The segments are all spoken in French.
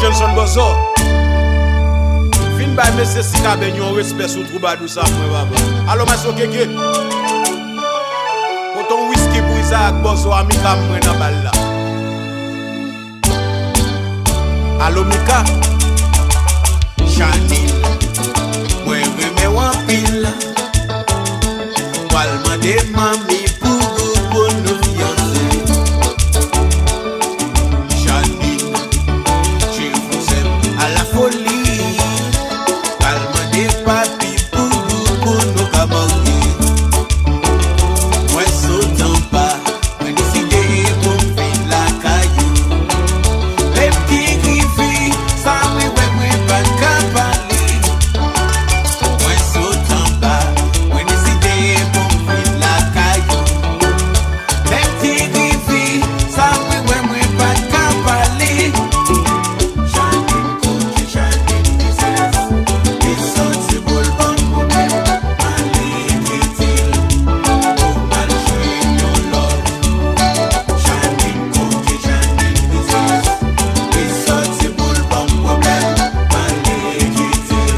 Johnson Bozo. Fin by Messieurs Sika Benyon respect sous Troubadou ça moi baba. Allo Maso Keke. Poton whisky pour Isaac Bozo amika moi dans balle là. Allo Mika. Janine. Moi me wan pile. Walma de mami pour nous fiancer. Janine, je vous aime à la folie. Walma de papi pour nous camarguer. Moi sautant pas, moi décidé pour faire la caillou. Les petits griffes, ça me pas capaler. Moi sautant pas, moi décidé pour faire la caillou. Les petits griffes, ça me pas capaler. Janine Cookie, Janine Business, ils sont si beaux pour même aller quitter. Pour mal jouer nos love. Janine Cookie, Janine Business, ils sont si beaux pour même aller quitter.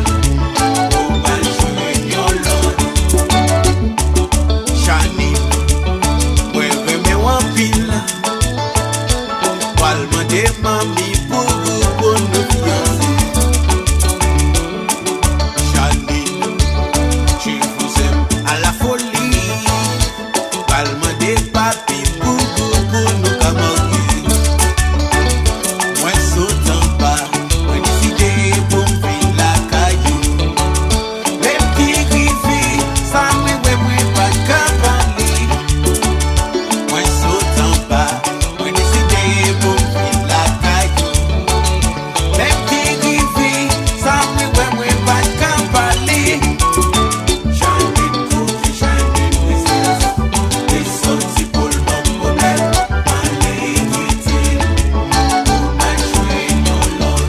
Pour mal jouer nos love. Janine, moi me wan pile. Walma de mami pour nous fiancer. Janine, je vous aime à la folie. Walma de papi pour nous camarguer. Moi sautant pas, moi décidé pour faire la caillou. Les petits griffes, ça me pas capaler. Moi sautant pas, moi décidé pour faire la caillou. Les petits griffes, ça me pas capaler. Janine Cookie, Janine Business, ils sont si pour le bon problème. Allez quitter, pour mal jouer nos love.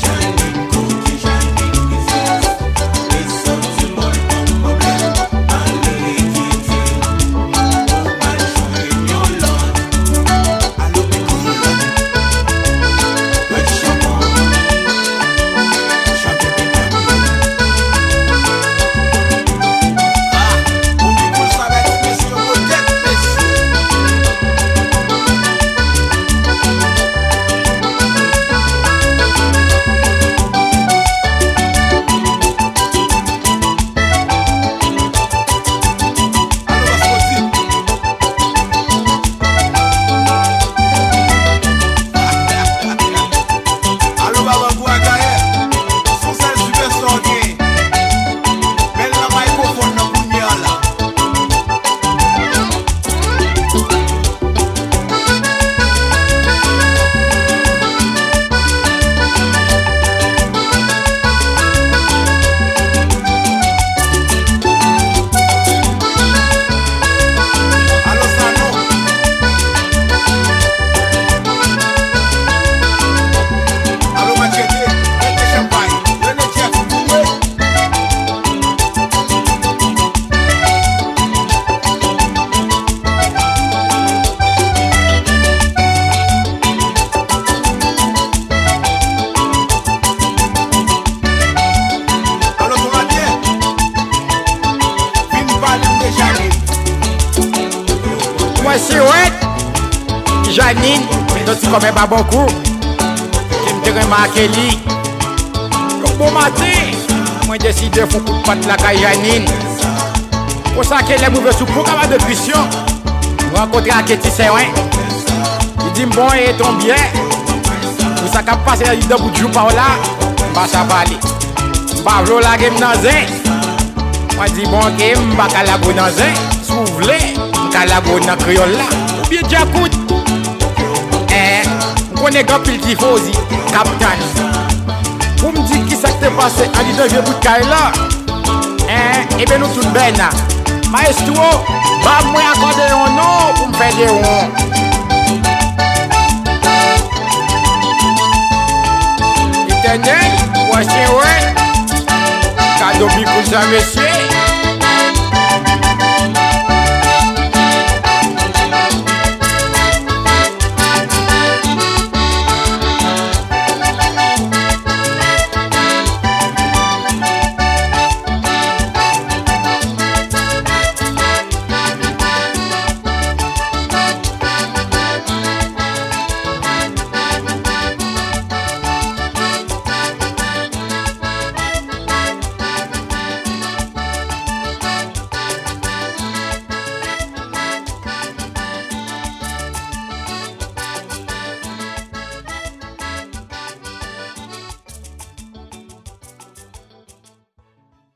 Janine Cookie, Janine Business, ils sont si pour le bon problème. Allez quitter, pour mal jouer nos love. Allo Picoula, Petit Chamon, Champion pour people savait messieurs, peut-être messieurs. Allo Mascoti. Allo Baba Bouagaye. Son sel super sordi. Belle la microphone dans Kounia là. Allo Sano. Allo Machete. Mete champagne. René Jeff. Ouais. Allo Tomadien. Fin parle de Janine. Moi c'est ouais. Janine, donc tu connais pas beaucoup. Tu me dirais Markelly. Le bon matin, moi décide de faire coup de patte la caille Janine. Pour ça qu'elle est mauvaise sous pour avoir de pression. Rencontrer à Ketty Serin. Il dit bon et ton bien. Pour ça qu'a passé la deux bouts de jour par là. Bah ça va aller. Bah v'là la game dans zin. Moi dis bon game, bah calabo dans zin. S'ouvre, calabo dans créole là. Ou bien Djakout. On connaît grand pile tifosi, capitaine. Vous me dites qui ça t'est passé en disant vieux bout de caille là. Et bien nous tout ben là. Maestro, bah moi accorder un nom pour me faire des ronds. Éternel, voici ouais. Cadeau pour ça monsieur.